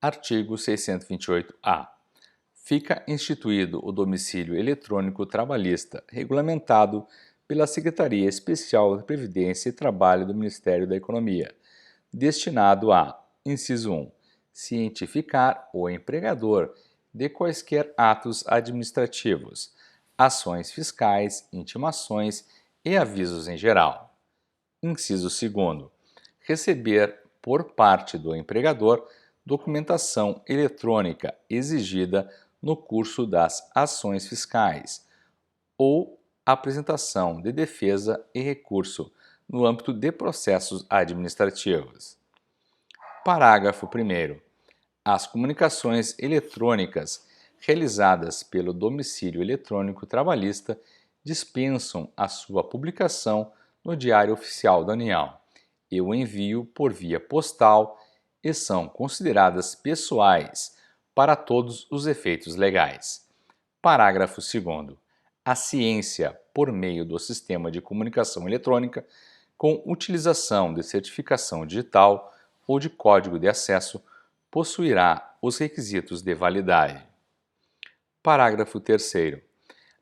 Artigo 628-A. Fica instituído o domicílio eletrônico trabalhista, regulamentado pela Secretaria Especial da Previdência e Trabalho do Ministério da Economia, destinado a: inciso 1, cientificar o empregador de quaisquer atos administrativos, ações fiscais, intimações e avisos em geral. Inciso 2, receber por parte do empregador documentação eletrônica exigida no curso das ações fiscais ou apresentação de defesa e recurso no âmbito de processos administrativos. Parágrafo 1º. As comunicações eletrônicas realizadas pelo domicílio eletrônico trabalhista dispensam a sua publicação no Diário Oficial da União e o envio por via postal e são consideradas pessoais para todos os efeitos legais. Parágrafo 2º. A ciência, por meio do sistema de comunicação eletrônica, com utilização de certificação digital ou de código de acesso, possuirá os requisitos de validade. Parágrafo 3º.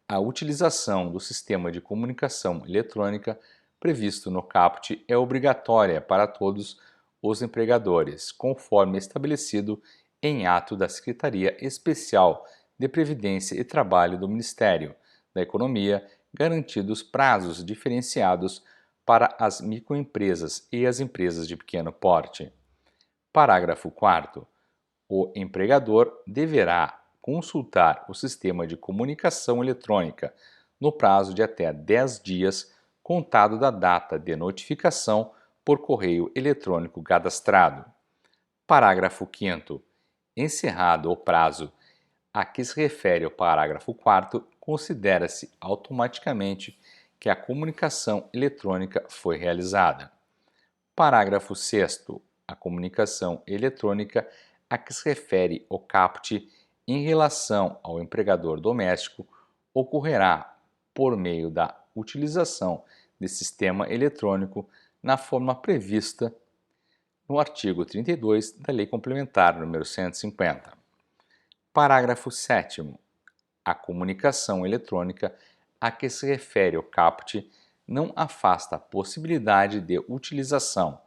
A utilização do sistema de comunicação eletrônica previsto no caput é obrigatória para todos os empregadores, conforme estabelecido em ato da Secretaria Especial de Previdência e Trabalho do Ministério da Economia, garantidos prazos diferenciados para as microempresas e as empresas de pequeno porte. Parágrafo 4º. O empregador deverá consultar o sistema de comunicação eletrônica no prazo de até 10 dias, contado da data de notificação por correio eletrônico cadastrado. Parágrafo 5º. Encerrado o prazo a que se refere o parágrafo 4º, considera-se automaticamente que a comunicação eletrônica foi realizada. Parágrafo 6º. A comunicação eletrônica a que se refere o caput em relação ao empregador doméstico ocorrerá por meio da utilização de sistema eletrônico na forma prevista no artigo 32 da Lei Complementar nº 150. Parágrafo 7º. A comunicação eletrônica a que se refere o caput não afasta a possibilidade de utilização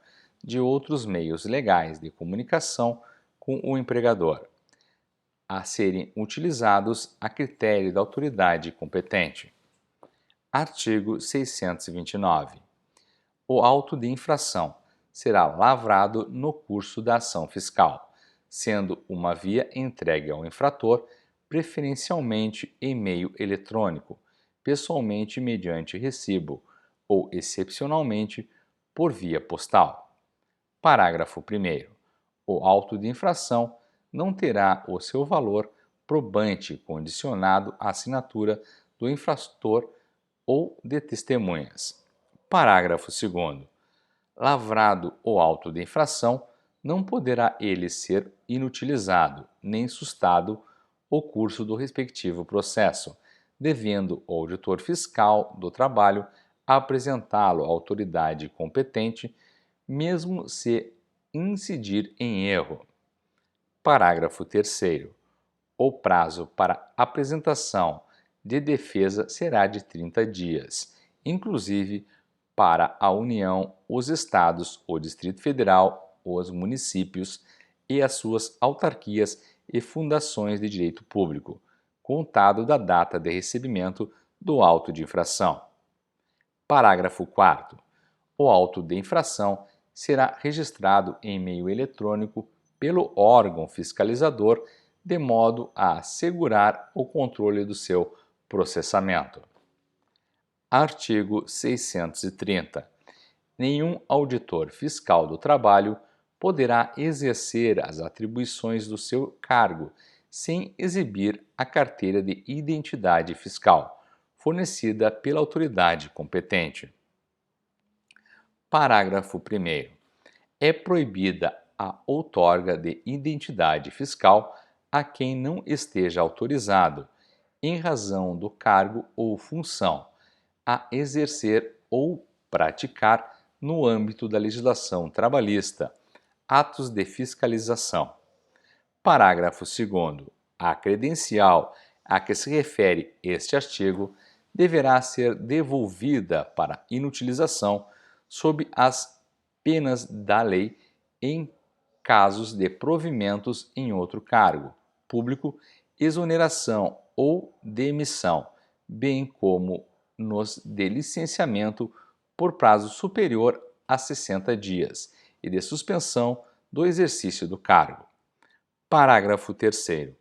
de outros meios legais de comunicação com o empregador, a serem utilizados a critério da autoridade competente. Artigo 629. O auto de infração será lavrado no curso da ação fiscal, sendo uma via entregue ao infrator, preferencialmente em meio eletrônico, pessoalmente mediante recibo ou, excepcionalmente, por via postal. Parágrafo 1º. O auto de infração não terá o seu valor probante condicionado à assinatura do infrator ou de testemunhas. Parágrafo 2º. Lavrado o auto de infração, não poderá ele ser inutilizado, nem sustado o curso do respectivo processo, devendo o auditor fiscal do trabalho apresentá-lo à autoridade competente, mesmo se incidir em erro. Parágrafo 3º. O prazo para apresentação de defesa será de 30 dias, inclusive para a União, os Estados, o Distrito Federal, os municípios e as suas autarquias e fundações de direito público, contado da data de recebimento do auto de infração. Parágrafo 4º. O auto de infração será registrado em meio eletrônico pelo órgão fiscalizador, de modo a assegurar o controle do seu processamento. Artigo 630. Nenhum auditor fiscal do trabalho poderá exercer as atribuições do seu cargo sem exibir a carteira de identidade fiscal, fornecida pela autoridade competente. Parágrafo 1º. É proibida a outorga de identidade fiscal a quem não esteja autorizado, em razão do cargo ou função, a exercer ou praticar, no âmbito da legislação trabalhista, atos de fiscalização. Parágrafo 2º. A credencial a que se refere este artigo deverá ser devolvida para inutilização sob as penas da lei em casos de provimentos em outro cargo público, exoneração ou demissão, bem como nos de licenciamento por prazo superior a 60 dias e de suspensão do exercício do cargo. Parágrafo 3º.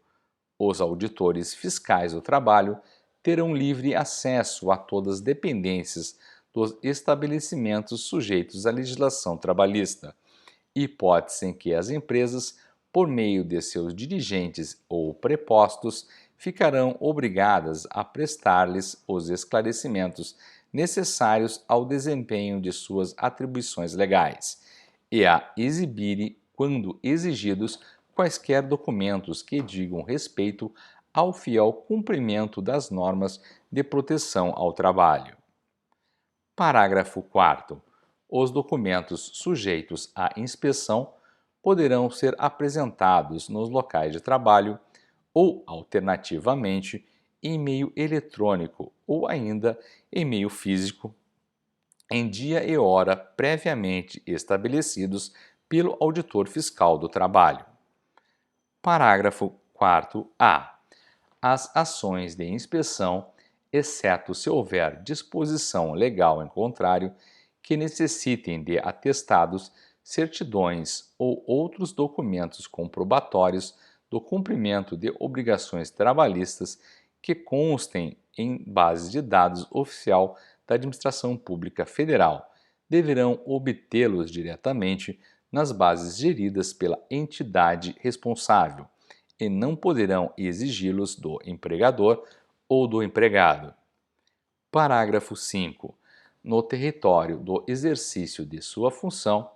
Os auditores fiscais do trabalho terão livre acesso a todas as dependências dos estabelecimentos sujeitos à legislação trabalhista, hipótese em que as empresas, por meio de seus dirigentes ou prepostos, ficarão obrigadas a prestar-lhes os esclarecimentos necessários ao desempenho de suas atribuições legais e a exibirem, quando exigidos, quaisquer documentos que digam respeito ao fiel cumprimento das normas de proteção ao trabalho. Parágrafo 4º. Os documentos sujeitos à inspeção poderão ser apresentados nos locais de trabalho ou, alternativamente, em meio eletrônico ou ainda em meio físico, em dia e hora previamente estabelecidos pelo auditor fiscal do trabalho. Parágrafo 4º-A. As ações de inspeção, exceto se houver disposição legal em contrário, que necessitem de atestados, certidões ou outros documentos comprobatórios do cumprimento de obrigações trabalhistas que constem em base de dados oficial da Administração Pública Federal, deverão obtê-los diretamente nas bases geridas pela entidade responsável e não poderão exigi-los do empregador ou do empregado. Parágrafo 5º. No território do exercício de sua função,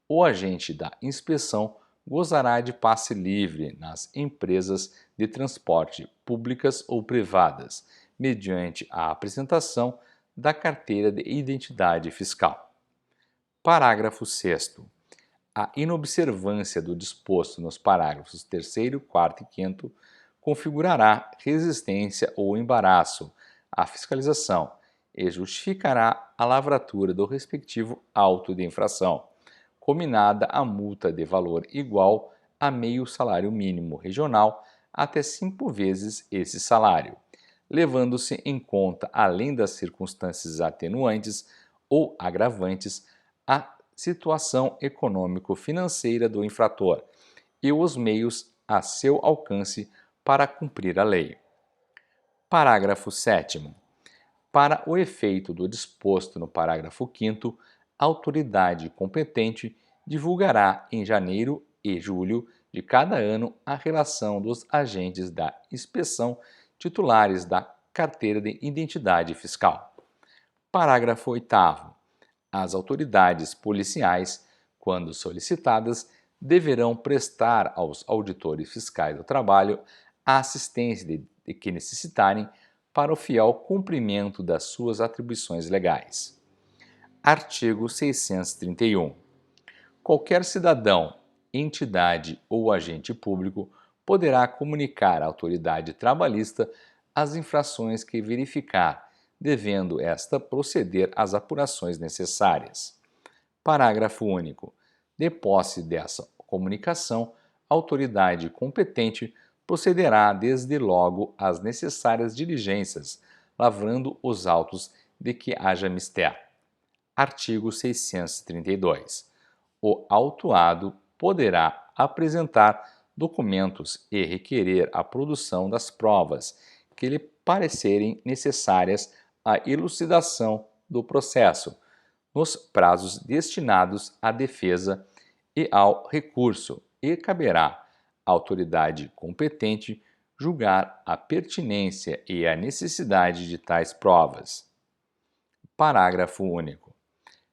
o agente da inspeção gozará de passe livre nas empresas de transporte públicas ou privadas, mediante a apresentação da carteira de identidade fiscal. Parágrafo 6º. A inobservância do disposto nos parágrafos 3º, 4º e 5º configurará resistência ou embaraço à fiscalização e justificará a lavratura do respectivo auto de infração, combinada a multa de valor igual a meio salário mínimo regional até 5 vezes esse salário, levando-se em conta, além das circunstâncias atenuantes ou agravantes, a situação econômico-financeira do infrator e os meios a seu alcance para cumprir a lei. Parágrafo 7º. Para o efeito do disposto no parágrafo 5º, a autoridade competente divulgará em janeiro e julho de cada ano a relação dos agentes da inspeção titulares da carteira de identidade fiscal. Parágrafo 8º. As autoridades policiais, quando solicitadas, deverão prestar aos auditores fiscais do trabalho a assistência de que necessitarem para o fiel cumprimento das suas atribuições legais. Artigo 631. Qualquer cidadão, entidade ou agente público poderá comunicar à autoridade trabalhista as infrações que verificar, devendo esta proceder às apurações necessárias. Parágrafo único. De posse dessa comunicação, a autoridade competente procederá desde logo às necessárias diligências, lavrando os autos de que haja mister. Artigo 632. O autuado poderá apresentar documentos e requerer a produção das provas que lhe parecerem necessárias à elucidação do processo, nos prazos destinados à defesa e ao recurso, e caberá à autoridade competente julgar a pertinência e a necessidade de tais provas. Parágrafo único.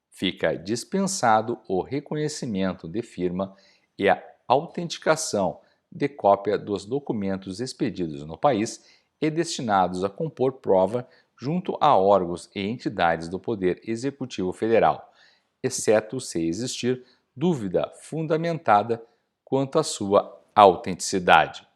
Fica dispensado o reconhecimento de firma e a autenticação de cópia dos documentos expedidos no país e destinados a compor prova junto a órgãos e entidades do Poder Executivo Federal, exceto se existir dúvida fundamentada quanto à sua autenticidade.